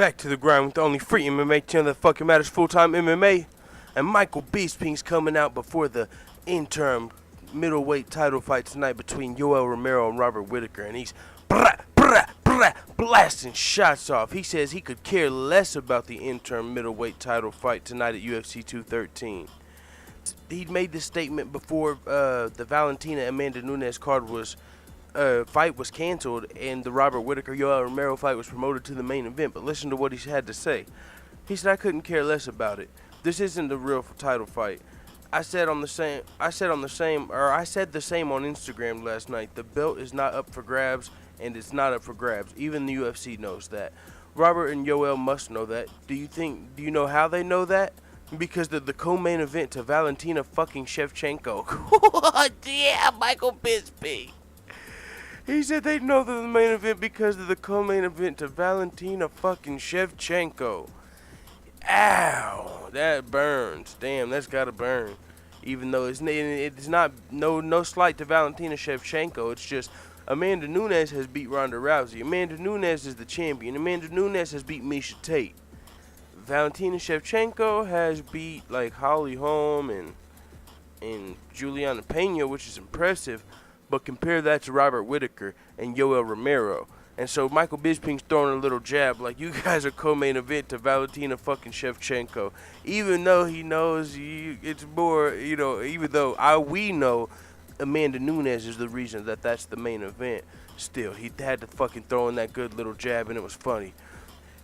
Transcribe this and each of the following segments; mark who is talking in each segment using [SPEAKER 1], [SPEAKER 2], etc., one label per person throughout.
[SPEAKER 1] Back to the grind with the only free MMA channel that fucking matters, full-time MMA. And Michael Bisping's coming out before the interim middleweight title fight tonight between Yoel Romero and Robert Whitaker. And he's blasting shots off. He says he could care less about the interim middleweight title fight tonight at UFC 213. He made this statement before the Valentina-Amanda Nunes card was fight was canceled and the Robert Whitaker-Yoel Romero fight was promoted to the main event. But listen to what he had to say. He said, "I couldn't care less about it. This isn't the real title fight. I said the same on Instagram last night. The belt is not up for grabs, and it's not up for grabs. Even the UFC knows that. Robert and Yoel must know that. Do you know how they know that? Because they're the co-main event to Valentina fucking Shevchenko." Yeah, Michael Bisping. He said they know they're the main event because of the co-main event to Valentina fucking Shevchenko. Ow, that burns. Damn, that's gotta burn. Even though it's not no slight to Valentina Shevchenko, it's just Amanda Nunes has beat Ronda Rousey. Amanda Nunes is the champion. Amanda Nunes has beat Miesha Tate. Valentina Shevchenko has beat like Holly Holm and Juliana Pena, which is impressive. But compare that to Robert Whitaker and Yoel Romero. And so Michael Bisping's throwing a little jab like, you guys are co-main event to Valentina fucking Shevchenko. Even though he knows it's more, even though we know Amanda Nunes is the reason that that's the main event. Still, he had to fucking throw in that good little jab, and it was funny.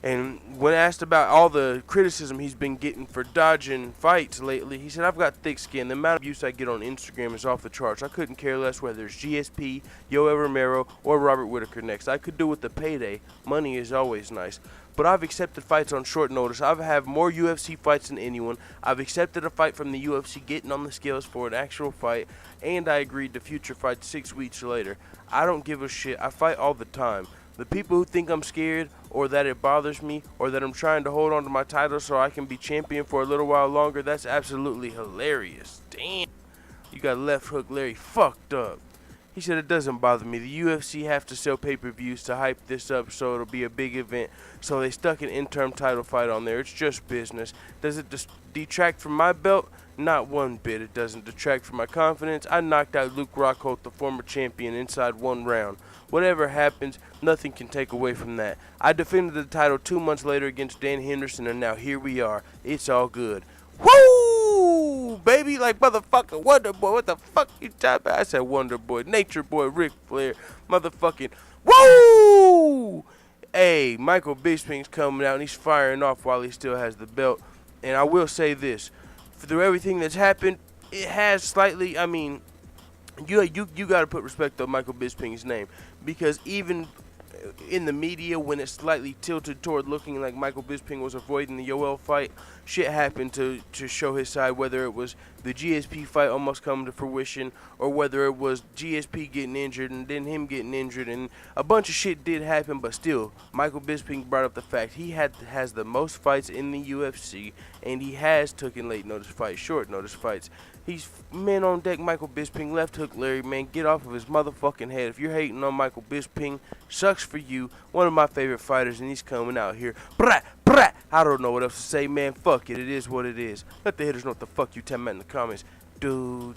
[SPEAKER 1] And when asked about all the criticism he's been getting for dodging fights lately, he said, "I've got thick skin. The amount of abuse I get on Instagram is off the charts. I couldn't care less whether it's GSP, Yoel Romero, or Robert Whitaker next. I could do with the payday. Money is always nice. But I've accepted fights on short notice. I've had more UFC fights than anyone. I've accepted a fight from the UFC getting on the scales for an actual fight, and I agreed to future fights 6 weeks later. I don't give a shit. I fight all the time. The people who think I'm scared, or that it bothers me, or that I'm trying to hold on to my title so I can be champion for a little while longer, that's absolutely hilarious." Damn. You got Left Hook Larry fucked up. He said, "It doesn't bother me. The UFC have to sell pay-per-views to hype this up so it'll be a big event. So they stuck an interim title fight on there. It's just business. Does it detract from my belt? Not one bit. It doesn't detract from my confidence. I knocked out Luke Rockhold, the former champion, inside 1 round. Whatever happens, nothing can take away from that. I defended the title 2 months later against Dan Henderson, and now here we are. It's all good." Woo! Baby, like motherfucking Wonder Boy. What the fuck you talking about? I said Wonder Boy, Nature Boy, Ric Flair, motherfucking woo! Hey, Michael Bisping's coming out, and he's firing off while he still has the belt. And I will say this. Through everything that's happened, it has slightly, you got to put respect on Michael Bisping's name, because even in the media, when it's slightly tilted toward looking like Michael Bisping was avoiding the Yoel fight, shit happened to show his side, whether it was the GSP fight almost coming to fruition, or whether it was GSP getting injured and then him getting injured, and a bunch of shit did happen. But still, Michael Bisping brought up the fact he has the most fights in the UFC, and he has taken late notice fights, short notice fights. He's man on deck, Michael Bisping. Left Hook Larry, man, get off of his motherfucking head. If you're hating on Michael Bisping, sucks for you. One of my favorite fighters, and he's coming out here. I don't know what else to say, man. Fuck it. It is what it is. Let the hitters know what the fuck you tell me in the comments. Dude.